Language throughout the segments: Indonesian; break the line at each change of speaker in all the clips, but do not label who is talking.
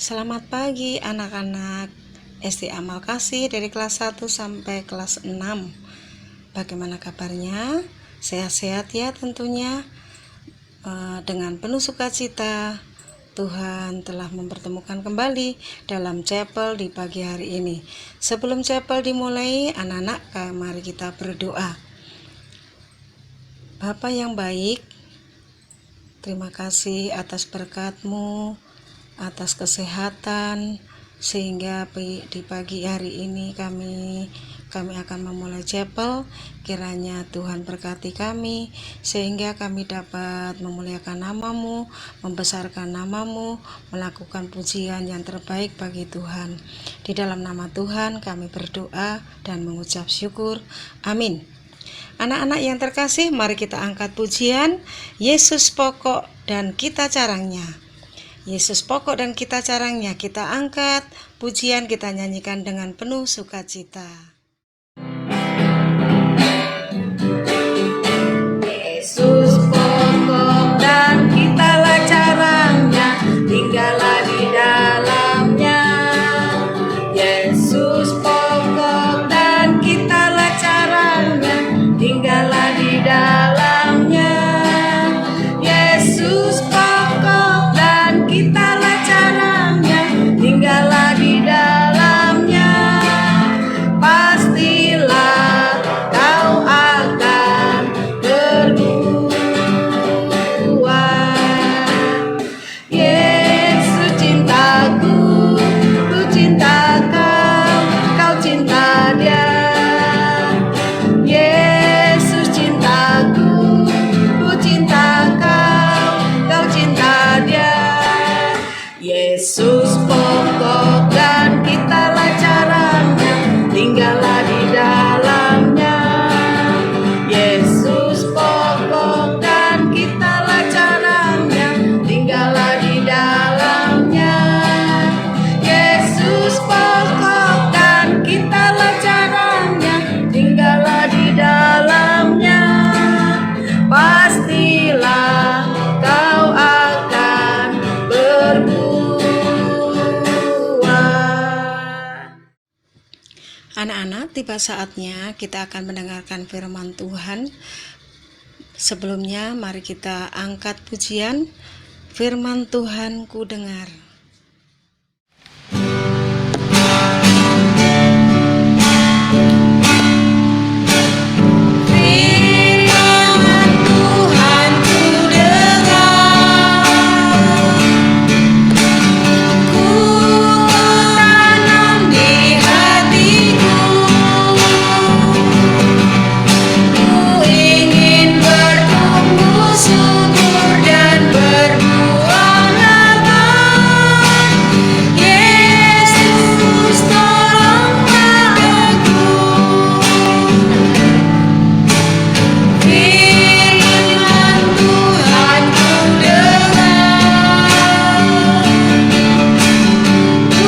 Selamat pagi anak-anak SD Amal Kasih dari kelas 1 sampai kelas 6. Bagaimana kabarnya? Sehat-sehat ya tentunya. Dengan penuh sukacita Tuhan telah mempertemukan kembali dalam chapel di pagi hari ini. Sebelum chapel dimulai, anak-anak, mari kita berdoa. Bapa yang baik, terima kasih atas berkat-Mu, atas kesehatan, sehingga di pagi hari ini kami akan memulai chapel. Kiranya Tuhan berkati kami sehingga kami dapat memuliakan nama-Mu, membesarkan nama-Mu, melakukan pujian yang terbaik bagi Tuhan. Di dalam nama Tuhan kami berdoa dan mengucap syukur. Amin. Anak-anak yang terkasih, mari kita angkat pujian Yesus pokok dan kita carangnya. Yesus pokok dan kita carangnya, kita angkat pujian, kita nyanyikan dengan penuh sukacita.
Yesus pokok dan kitalah carangnya, tinggallah di dalamnya. Yesus pokok dan kitalah carangnya, tinggallah di dalamnya. Yesus pokok dan kitalah carangnya, tinggallah di dalamnya. Pastilah kau akan berbuat. Yesus cintaku, ku cinta kau, kau cinta Dia. Yesus cintaku, ku cinta kau, kau cinta Dia. Yesus pokok dan kitalah carangnya, tinggallah di dalamnya. Yesus pokok dan kitalah carangnya, tinggallah di dalamnya. Yesus pokok dan kitalah carangnya, tinggallah di dalamnya. Pastilah kau akan berbuat.
Anak-anak, tiba saatnya kita akan mendengarkan firman Tuhan. Sebelumnya mari kita angkat pujian firman Tuhan ku dengar.
Firman Tuhan ku dengar, ku tanam di hatiku. Ku ingin bertumbuh subur dan berbuah lebat. Yesus tolonglah aku. Firman Tuhan ku dengar, ku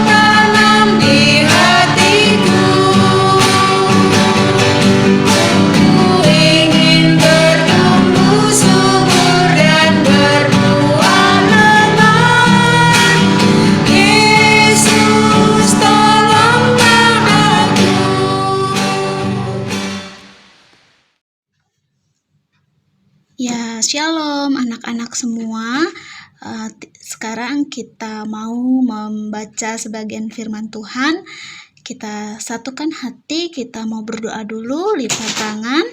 tanam di hatiku. Ku ingin bertumbuh subur dan berbuah lebat. Yesus tolonglah aku.
Ya, shalom anak-anak semua. Sekarang kita mau membaca sebagian firman Tuhan. Kita satukan hati, kita mau berdoa dulu, lipat tangan,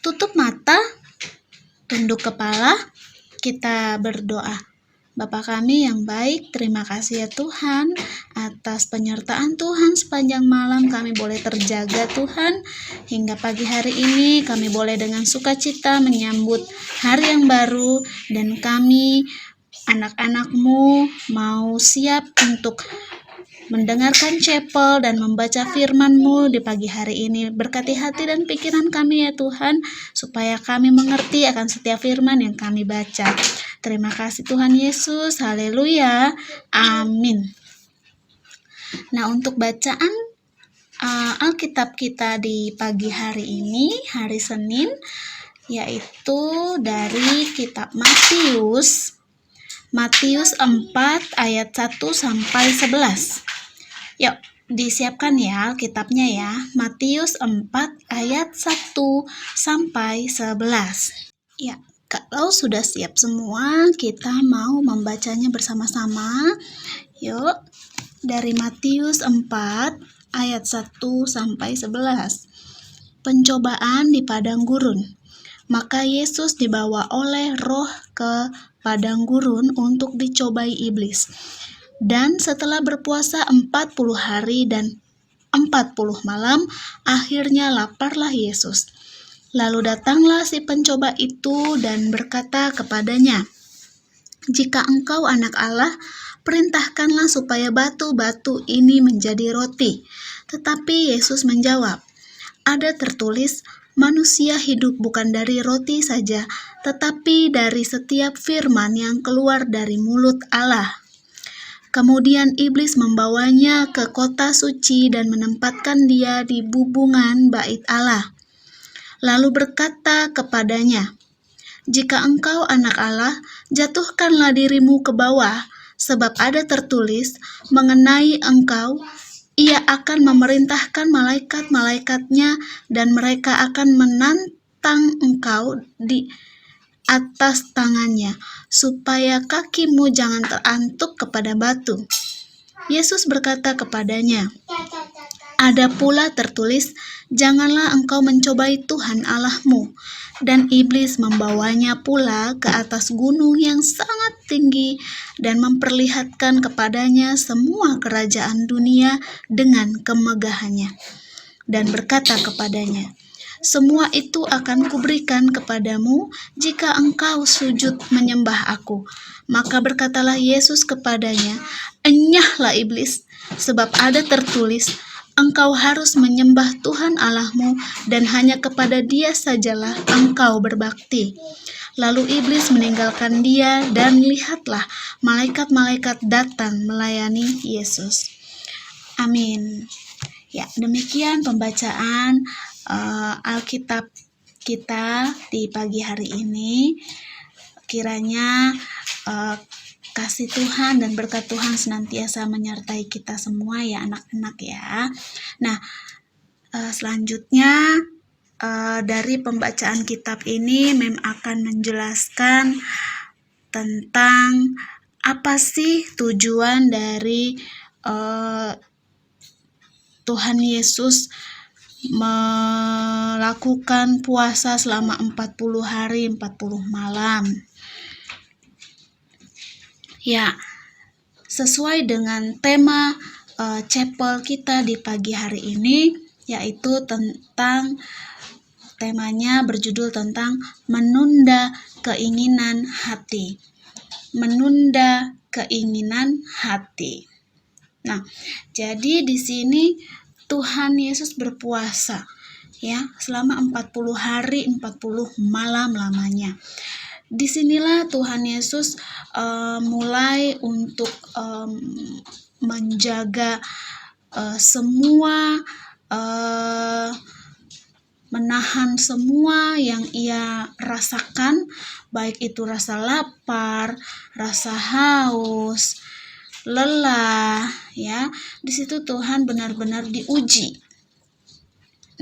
tutup mata, tunduk kepala, kita berdoa. Bapa kami yang baik, terima kasih ya Tuhan atas penyertaan Tuhan sepanjang malam kami boleh terjaga Tuhan. Hingga pagi hari ini kami boleh dengan sukacita menyambut hari yang baru, dan kami anak-anak-Mu mau siap untuk mendengarkan chapel dan membaca firman-Mu di pagi hari ini. Berkati hati dan pikiran kami ya Tuhan, supaya kami mengerti akan setiap firman yang kami baca. Terima kasih Tuhan Yesus, haleluya, amin. Nah, untuk bacaan Alkitab kita di pagi hari ini, hari Senin, yaitu dari kitab Matius Matius 4 ayat 1 sampai 11. Yuk, disiapkan ya Alkitabnya ya. Matius 4 ayat 1 sampai 11. Ya, kalau sudah siap semua, kita mau membacanya bersama-sama. Yuk, dari Matius 4 ayat 1 sampai 11. Pencobaan di padang gurun. Maka Yesus dibawa oleh Roh ke padang gurun untuk dicobai iblis. Dan setelah berpuasa 40 hari dan 40 malam, akhirnya laparlah Yesus. Lalu datanglah si pencoba itu dan berkata kepadanya, "Jika engkau anak Allah, perintahkanlah supaya batu-batu ini menjadi roti." Tetapi Yesus menjawab, "Ada tertulis, manusia hidup bukan dari roti saja, tetapi dari setiap firman yang keluar dari mulut Allah." Kemudian iblis membawanya ke kota suci dan menempatkan dia di bubungan bait Allah. Lalu berkata kepadanya, "Jika engkau anak Allah, jatuhkanlah dirimu ke bawah, sebab ada tertulis mengenai engkau, Ia akan memerintahkan malaikat-malaikatnya dan mereka akan menantang engkau di atas tangannya, supaya kakimu jangan terantuk kepada batu." Yesus berkata kepadanya, "Ada pula tertulis, janganlah engkau mencobai Tuhan Allahmu." Dan iblis membawanya pula ke atas gunung yang sangat tinggi dan memperlihatkan kepadanya semua kerajaan dunia dengan kemegahannya. Dan berkata kepadanya, "Semua itu akan kuberikan kepadamu jika engkau sujud menyembah aku." Maka berkatalah Yesus kepadanya, "Enyahlah iblis, sebab ada tertulis, engkau harus menyembah Tuhan Allahmu dan hanya kepada Dia sajalah engkau berbakti." Lalu iblis meninggalkan dia dan lihatlah malaikat-malaikat datang melayani Yesus. Amin. Ya, demikian pembacaan Alkitab kita di pagi hari ini. Kiranya kasih Tuhan dan berkat Tuhan senantiasa menyertai kita semua ya anak-anak ya. Nah, selanjutnya dari pembacaan kitab ini Mem akan menjelaskan tentang apa sih tujuan dari Tuhan Yesus melakukan puasa selama 40 hari 40 malam. Ya, sesuai dengan tema chapel kita di pagi hari ini, yaitu tentang temanya berjudul tentang menunda keinginan hati. Menunda keinginan hati. Nah, jadi di sini Tuhan Yesus berpuasa ya selama 40 hari 40 malam lamanya. Disinilah Tuhan Yesus mulai untuk menjaga semua, menahan semua yang ia rasakan, baik itu rasa lapar, rasa haus, lelah, ya. Di situ Tuhan benar-benar diuji.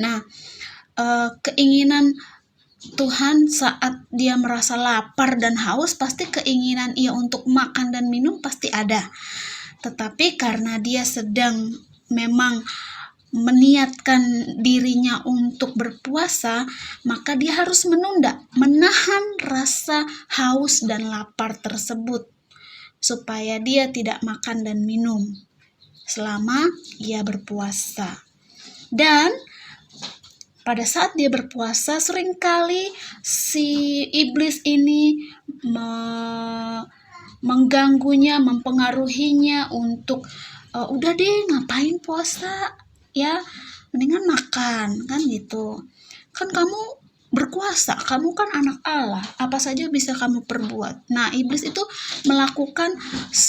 Nah, keinginan Tuhan saat dia merasa lapar dan haus, pasti keinginan ia untuk makan dan minum pasti ada. Tetapi karena dia sedang memang meniatkan dirinya untuk berpuasa, maka dia harus menunda, menahan rasa haus dan lapar tersebut, supaya dia tidak makan dan minum selama ia berpuasa. Dan pada saat dia berpuasa, seringkali si iblis ini mengganggunya, mempengaruhinya untuk udah deh ngapain puasa ya, mendingan makan kan gitu. Kan kamu berkuasa, kamu kan anak Allah, apa saja bisa kamu perbuat. Nah, iblis itu melakukan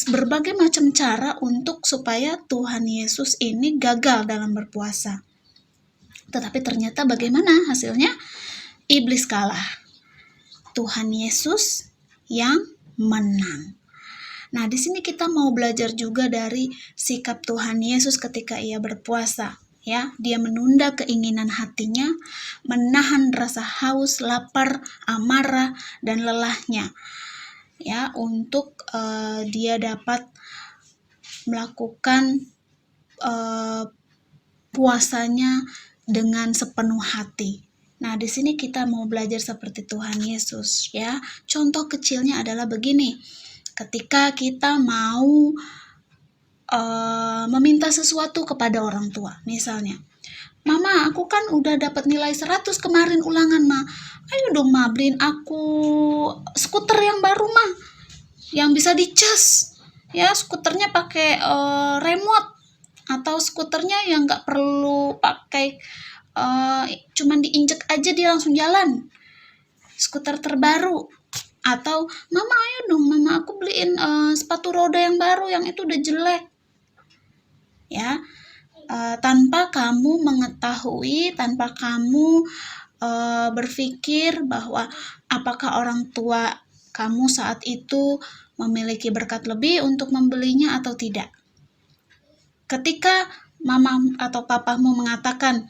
berbagai macam cara untuk supaya Tuhan Yesus ini gagal dalam berpuasa. Tetapi ternyata bagaimana hasilnya? Iblis kalah. Tuhan Yesus yang menang. Nah, di sini kita mau belajar juga dari sikap Tuhan Yesus ketika ia berpuasa. Ya, dia menunda keinginan hatinya, menahan rasa haus, lapar, amarah, dan lelahnya. Ya, untuk dia dapat melakukan puasanya dengan sepenuh hati. Nah, di sini kita mau belajar seperti Tuhan Yesus, ya. Contoh kecilnya adalah begini. Ketika kita mau meminta sesuatu kepada orang tua, misalnya, Mama, aku kan udah dapat nilai 100 kemarin ulangan, Ma. Ayo dong, Ma, beliin aku skuter yang baru, Ma. Yang bisa dicas. Ya, skuternya pakai remote. Atau skuternya yang nggak perlu pakai, cuman diinjek aja dia langsung jalan. Skuter terbaru. Atau, Mama ayo dong, Mama aku beliin sepatu roda yang baru, yang itu udah jelek. Ya, tanpa kamu mengetahui, tanpa kamu berpikir bahwa apakah orang tua kamu saat itu memiliki berkat lebih untuk membelinya atau tidak. Ketika mama atau papamu mengatakan,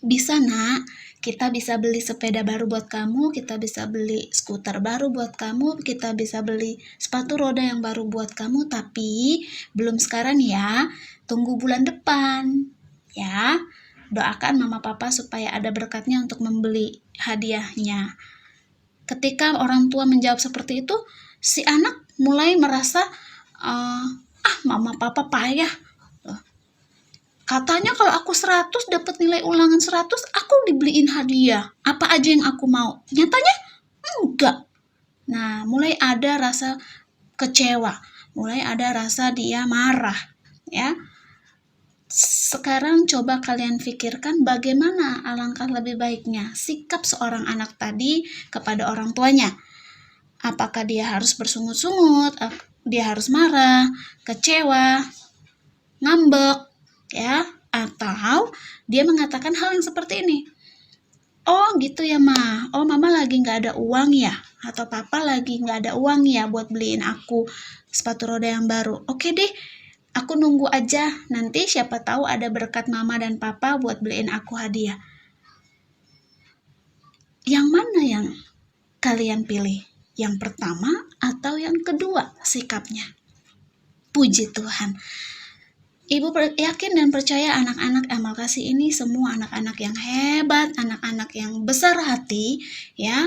bisa nak, kita bisa beli sepeda baru buat kamu, kita bisa beli skuter baru buat kamu, kita bisa beli sepatu roda yang baru buat kamu, tapi belum sekarang ya, tunggu bulan depan. Ya, doakan mama papa supaya ada berkatnya untuk membeli hadiahnya. Ketika orang tua menjawab seperti itu, si anak mulai merasa, mama papa payah. Katanya kalau aku 100 dapat nilai ulangan 100, aku dibeliin hadiah. Apa aja yang aku mau. Nyatanya enggak. Nah, mulai ada rasa kecewa. Mulai ada rasa dia marah. Ya. Sekarang coba kalian pikirkan bagaimana alangkah lebih baiknya sikap seorang anak tadi kepada orang tuanya. Apakah dia harus bersungut-sungut, dia harus marah, kecewa, ngambek, ya, atau dia mengatakan hal yang seperti ini. Oh gitu ya Ma, oh mama lagi gak ada uang ya, atau papa lagi gak ada uang ya buat beliin aku sepatu roda yang baru. Oke deh, aku nunggu aja, nanti siapa tahu ada berkat mama dan papa buat beliin aku hadiah. Yang mana yang kalian pilih? Yang pertama atau yang kedua sikapnya? Puji Tuhan. Ibu yakin dan percaya anak-anak Amal Kasih ini semua anak-anak yang hebat, anak-anak yang besar hati, ya,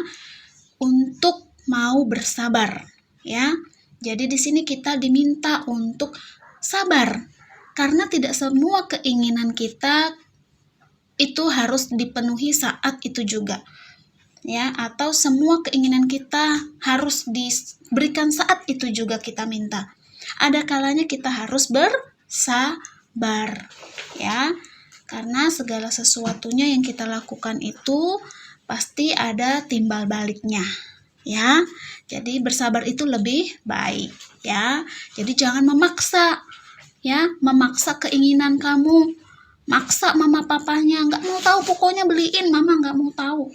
untuk mau bersabar, ya. Jadi di sini kita diminta untuk sabar, karena tidak semua keinginan kita itu harus dipenuhi saat itu juga, ya. Atau semua keinginan kita harus diberikan saat itu juga kita minta. Ada kalanya kita harus bersabar, ya, karena segala sesuatunya yang kita lakukan itu pasti ada timbal baliknya, ya. Jadi bersabar itu lebih baik, ya. Jadi jangan memaksa, ya, memaksa keinginan kamu, maksa mama papanya nggak mau tahu, pokoknya beliin, mama nggak mau tahu.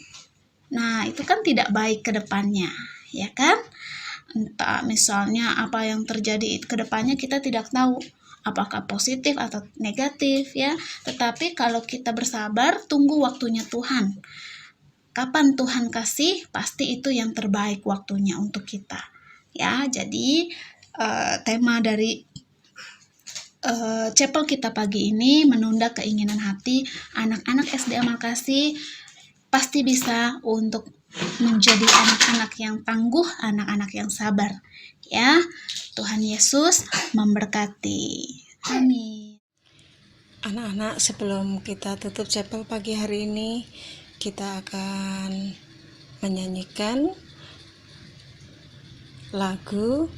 Nah itu kan tidak baik ke depannya, ya kan? Entah misalnya apa yang terjadi ke depannya kita tidak tahu, apakah positif atau negatif, ya. Tetapi kalau kita bersabar, tunggu waktunya Tuhan. Kapan Tuhan kasih, pasti itu yang terbaik waktunya untuk kita, ya. Jadi tema dari chapel kita pagi ini, menunda keinginan hati. Anak-anak SD Amal Kasih pasti bisa untuk menjadi anak-anak yang tangguh, anak-anak yang sabar, ya. Tuhan Yesus memberkati. Amin.
Anak-anak, sebelum kita tutup chapel pagi hari ini, kita akan menyanyikan lagu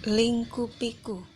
Lingkupiku.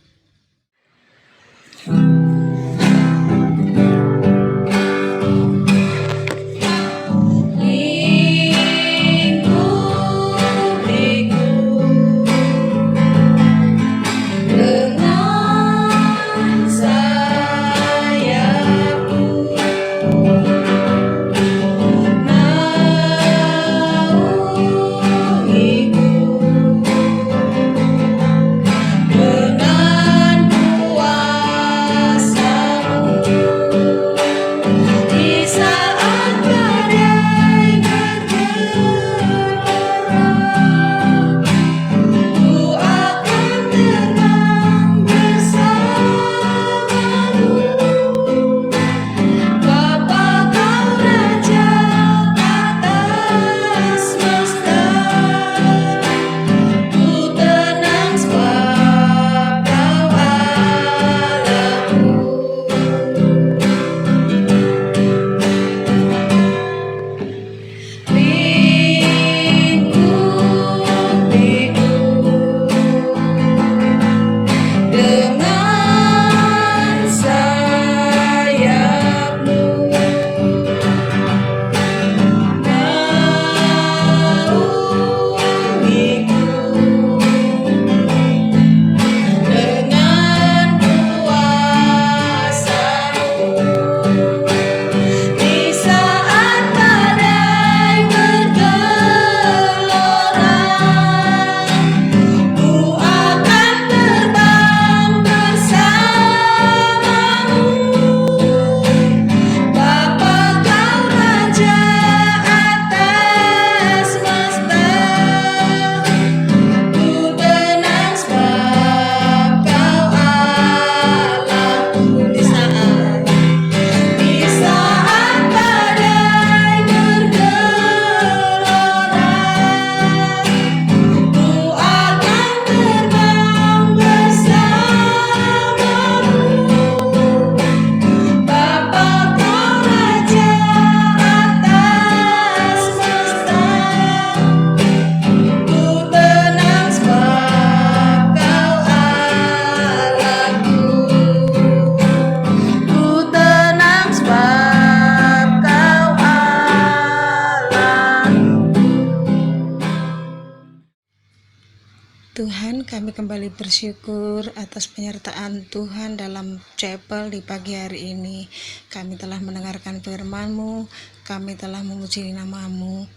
Kami kembali bersyukur atas penyertaan Tuhan dalam chapel di pagi hari ini. Kami telah mendengarkan firman-Mu, kami telah memuji nama-Mu.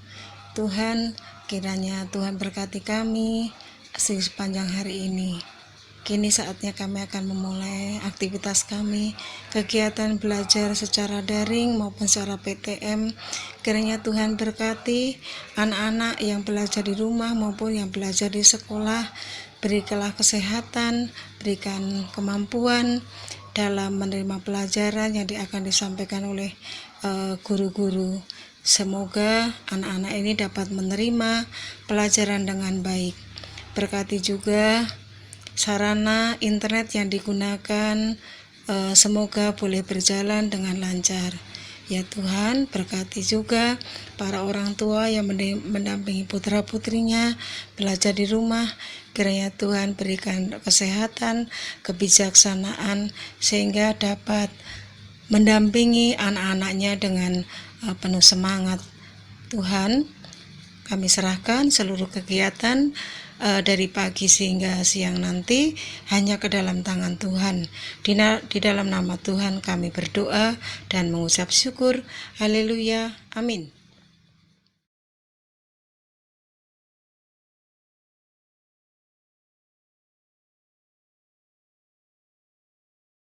Tuhan, kiranya Tuhan berkati kami sepanjang hari ini. Kini saatnya kami akan memulai aktivitas kami, kegiatan belajar secara daring maupun secara PTM. Kiranya Tuhan berkati anak-anak yang belajar di rumah maupun yang belajar di sekolah. Berikanlah kesehatan, berikan kemampuan dalam menerima pelajaran yang akan disampaikan oleh guru-guru. Semoga anak-anak ini dapat menerima pelajaran dengan baik. Berkati juga sarana internet yang digunakan, semoga boleh berjalan dengan lancar. Ya Tuhan, berkati juga para orang tua yang mendampingi putra-putrinya belajar di rumah. Kiranya Tuhan berikan kesehatan, kebijaksanaan, sehingga dapat mendampingi anak-anaknya dengan penuh semangat. Tuhan, kami serahkan seluruh kegiatan dari pagi sehingga siang nanti hanya ke dalam tangan Tuhan. Di dalam nama Tuhan kami berdoa dan mengucap syukur. Haleluya. Amin.